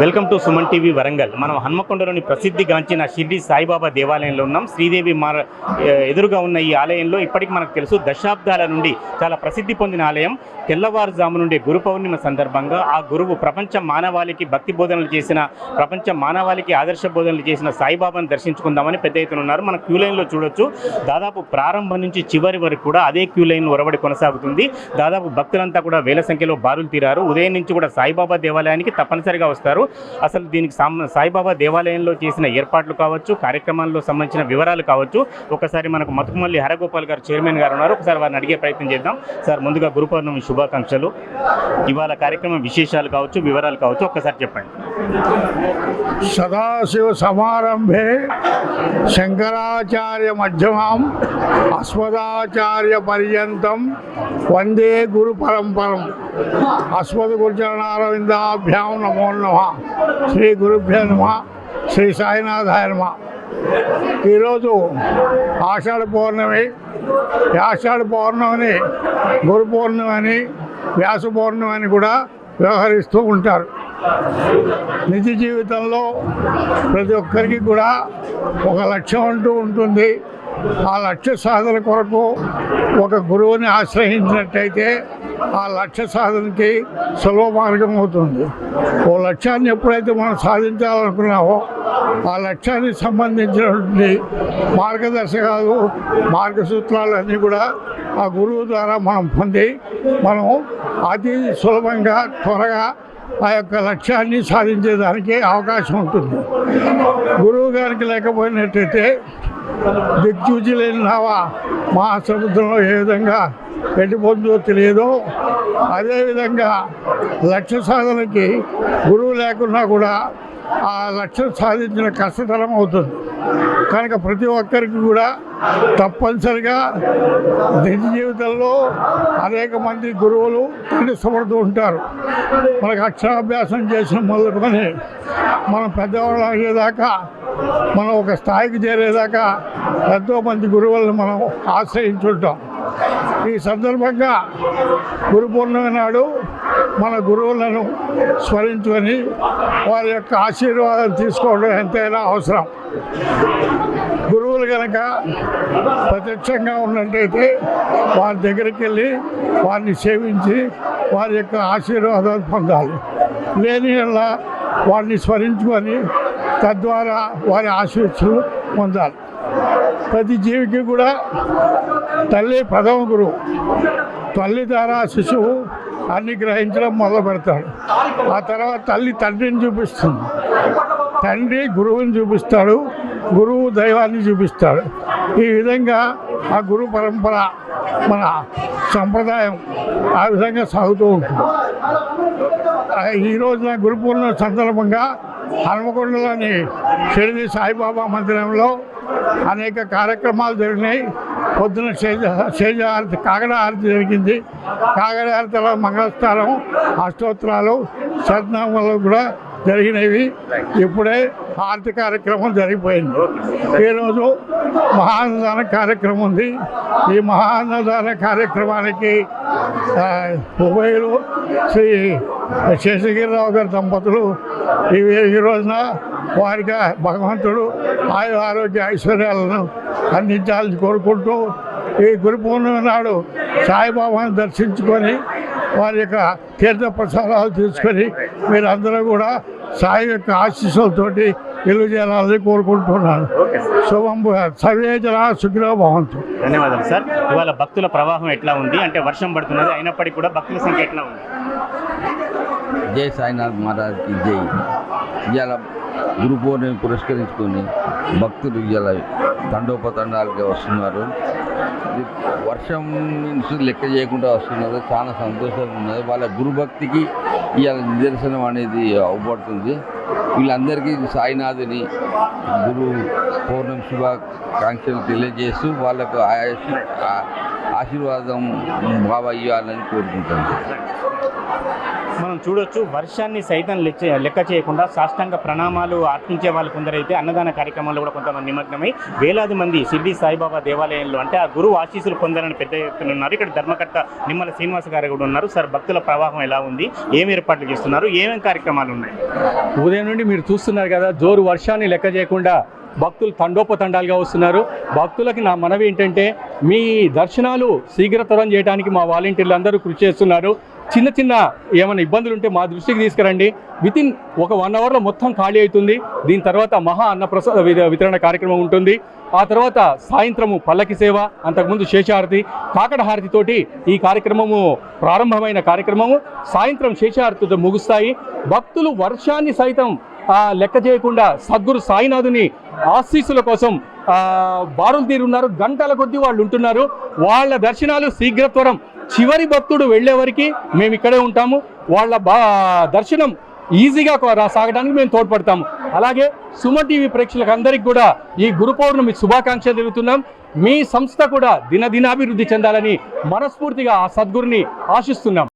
Welcome to Suman TV Warangal. మనం హన్మకొండలోని ప్రసిద్ధిగాంచిన షిర్డీ సాయిబాబా దేవాలయంలో ఉన్నాం. శ్రీదేవి ఎదురుగా ఉన్న ఈ ఆలయంలో ఇప్పటికి మనకు తెలుసు దశాబ్దాల నుండి చాలా ప్రసిద్ధి పొందిన ఆలయం. తెల్లవారుజాము నుండి గురు పౌర్ణిమ సందర్భంగా ఆ గురువు ప్రపంచ మానవాళికి భక్తి బోధనలు చేసిన, ప్రపంచ మానవాళికి ఆదర్శ బోధనలు చేసిన సాయిబాబాను దర్శించుకుందామని పెద్ద ఎత్తున ఉన్నారు. మన క్యూ లైన్లో చూడొచ్చు. దాదాపు ప్రారంభం నుంచి చివరి వరకు కూడా అదే క్యూ లైన్ ఒరబడి కొనసాగుతుంది. దాదాపు భక్తులంతా కూడా వేల సంఖ్యలో బారులు తీరారు. ఉదయం నుంచి కూడా సాయిబాబా దేవాలయానికి తప్పనిసరిగా వస్తారు. అసలు దీనికి సాయిబాబా దేవాలయంలో చేసిన ఏర్పాట్లు కావచ్చు, కార్యక్రమాల్లో సంబంధించిన వివరాలు కావచ్చు, ఒకసారి మనకు మతుకుమల్లి హరగోపాల్ గారు చైర్మన్ గారు ఉన్నారు. ఒకసారి వారిని అడిగే ప్రయత్నం చేద్దాం. సార్, ముందుగా గురు పౌర్ణమి శుభాకాంక్షలు. ఇవాళ కార్యక్రమం విశేషాలు కావచ్చు, వివరాలు కావచ్చు, ఒక్కసారి చెప్పండి. సదాశివ సమారంభే శంకరాచార్య మధ్యమాం అస్మదాచార్య పర్యంతం వందే గురు పరంపరం. అస్మద్ గురుచరణారవిందాభ్యాం నమో నమః. శ్రీ గురుభ్యో నమః. శ్రీ సాయినాథాయ నమః. ఈరోజు ఆషాఢ పౌర్ణమి. ఆషాఢ పౌర్ణమిని గురు పౌర్ణమి, వ్యాస పౌర్ణమి కూడా వ్యవహరిస్తూ ఉంటారు. నిజ జీవితంలో ప్రతి ఒక్కరికి కూడా ఒక లక్ష్యం అంటూ ఉంటుంది. ఆ లక్ష్య సాధన కొరకు ఒక గురువుని ఆశ్రయించినట్టయితే ఆ లక్ష్య సాధనకి సులభ మార్గం అవుతుంది. ఓ లక్ష్యాన్ని ఎప్పుడైతే మనం సాధించాలనుకున్నామో ఆ లక్ష్యానికి సంబంధించినటువంటి మార్గదర్శకాలు, మార్గసూత్రాలు అన్నీ కూడా ఆ గురువు ద్వారా మనం పొంది మనం అతి సులభంగా, త్వరగా ఆ యొక్క లక్ష్యాన్ని సాధించేదానికి అవకాశం ఉంటుంది. గురువు గారికి లేకపోయినట్టయితే దిక్చూచి లేని నావా మహాసముద్రంలో ఏ విధంగా వెళ్ళిపోతుందో తెలియదో, అదేవిధంగా లక్ష్య సాధనకి గురువు లేకున్నా కూడా ఆ లక్ష్యం సాధించిన కష్టతరం అవుతుంది. కనుక ప్రతి ఒక్కరికి కూడా తప్పనిసరిగా నిజ జీవితంలో అనేక మంది గురువులు ఇష్టపడుతూ ఉంటారు. మనకు అక్షరాభ్యాసం చేసిన మొదలుకొని మనం పెద్దవాళ్ళు అయ్యేదాకా, మనం ఒక స్థాయికి చేరేదాకా ఎంతోమంది గురువులను మనం ఆశ్రయించుంటాం. ఈ సందర్భంగా గురు పౌర్ణమి నాడు మన గురువులను స్మరించుకొని వారి యొక్క ఆశీర్వాదం తీసుకోవడం ఎంతైనా అవసరం. గురువులు కనుక ప్రత్యక్షంగా ఉన్నట్టయితే వారి దగ్గరికి వెళ్ళి వారిని సేవించి వారి యొక్క ఆశీర్వాదాలు పొందాలి. లేని వల్ల వారిని స్మరించుకొని తద్వారా వారి ఆశీస్సులు పొందాలి. ప్రతి జీవికి కూడా తల్లి ప్రథమ గురువు. తల్లి ద్వారా శిశువు అన్ని గ్రహించడం మొదలు పెడతాడు. ఆ తర్వాత తల్లి తండ్రిని చూపిస్తుంది, తండ్రి గురువుని చూపిస్తాడు, గురువు దైవాన్ని చూపిస్తాడు. ఈ విధంగా ఆ గురు పరంపర, మన సంప్రదాయం ఆ విధంగా సాగుతూ ఉంటుంది. ఈ రోజున గురు పౌర్ణమి సందర్భంగా హన్మకొండలోని షిర్డీ సాయిబాబా మందిరంలో అనేక కార్యక్రమాలు జరిగినాయి. పొద్దున శేజ హారతి, కాగడ హారతి జరిగింది. కాగడ హారతిలో మంగళస్థానం, అష్టోత్తరాలు, శతనామాలు కూడా జరిగినవి. ఇప్పుడే హారతి కార్యక్రమం జరిగిపోయింది. ఈరోజు మహాన్నదాన కార్యక్రమం ఉంది. ఈ మహాన్నదాన కార్యక్రమానికి ఉభయులు శ్రీ శేషగిరిరావు గారి దంపతులు ఈ రోజున వారికి భగవంతుడు ఆయు ఆరోగ్య ఐశ్వర్యాలను అందించాలని కోరుకుంటూ ఈ గురు పౌర్ణమి నాడు సాయిబాబాను దర్శించుకొని వారి యొక్క తీర్థ ప్రసాదాలు తీసుకొని మీరందరూ కూడా సాయి యొక్క ఆశీస్సులతోటి ఇల్లు చేయాలని కోరుకుంటున్నాను. శుభం. సర్వే జనా సుఖినో భవంతు. ధన్యవాదాలు సార్. ఇవాళ భక్తుల ప్రవాహం ఎట్లా ఉంది? అంటే వర్షం పడుతున్నది, అయినప్పటికీ కూడా భక్తుల సంఖ్య ఎట్లా ఉంది? జై సాయినాథ్ మహారాజ్కి జై. ఇవాళ గురు పౌర్ణమి పురస్కరించుకొని భక్తులు ఇవాళ తండోపతండాలుగా వస్తున్నారు. వర్షం లెక్క చేయకుండా వస్తున్నారు. చాలా సంతోషంగా ఉన్నది. వాళ్ళ గురుభక్తికి ఇవాళ నిదర్శనం అనేది అవబడుతుంది. వీళ్ళందరికీ సాయినాథుని గురు పౌర్ణమి శుభాకాంక్షలు తెలియజేస్తూ వాళ్ళకు ఆశీర్వాదం బాబా ఇవ్వాలని కోరుకుంటాను. మనం చూడొచ్చు వర్షాన్ని సైతం లెక్క చేయకుండా సాష్టాంగ ప్రణామాలు అర్పించే వాళ్ళు కొందరైతే అన్నదాన కార్యక్రమాల్లో కూడా కొంతమంది నిమగ్నమై వేలాది మంది షిర్డీ సాయిబాబా దేవాలయంలో అంటే ఆ గురువు ఆశీస్సులు పొందాలని పెద్ద ఎత్తున ఉన్నారు. ఇక్కడ ధర్మకర్త నిమ్మల శ్రీనివాస గారు కూడా ఉన్నారు. సార్, భక్తుల ప్రవాహం ఎలా ఉంది, ఏమి ఏర్పాట్లు చేస్తున్నారు, ఏమేమి కార్యక్రమాలు ఉన్నాయి? ఉదయం నుండి మీరు చూస్తున్నారు కదా, జోరు వర్షాన్ని లెక్క చేయకుండా భక్తులు తండోపతండాలుగా వస్తున్నారు. భక్తులకి నా మనవి ఏంటంటే, మీ దర్శనాలు శీఘ్రతరం చేయడానికి మా వాలంటీర్లు అందరూ కృషి చేస్తున్నారు. చిన్న చిన్న ఏమైనా ఇబ్బందులు ఉంటే మా దృష్టికి తీసుకురండి. వితిన్ ఒక 1 అవర్లో మొత్తం ఖాళీ అవుతుంది. దీని తర్వాత మహా అన్నప్రసాద వితరణ కార్యక్రమం ఉంటుంది. ఆ తర్వాత సాయంత్రము పల్లకి సేవ, అంతకుముందు శేషారతి, కాకడ హారతితోటి ఈ కార్యక్రమము ప్రారంభమైన కార్యక్రమము సాయంత్రం శేషారతితో ముగుస్తాయి. భక్తులు వర్షాన్ని సైతం లెక్క చేయకుండా సద్గురు సాయినాథుని ఆశీస్సుల కోసం బారులు తీరున్నారు. గంటల కొద్దీ వాళ్ళు ఉంటున్నారు. వాళ్ళ దర్శనాలు శీఘ్రత్వరం చివరి భక్తుడు వెళ్ళే వరకు మేము ఇక్కడే ఉంటాము. వాళ్ళ దర్శనం ఈజీగా సాగడానికి మేము తోడ్పడతాము. అలాగే సుమ టీవీ ప్రేక్షకులకు అందరికీ కూడా ఈ గురు పౌర్ణమి శుభాకాంక్షలు తెలుపుతున్నాం. మీ సంస్థ కూడా దినదినాభివృద్ధి చెందాలని మనస్ఫూర్తిగా ఆ సద్గురుని ఆశిస్తున్నాం.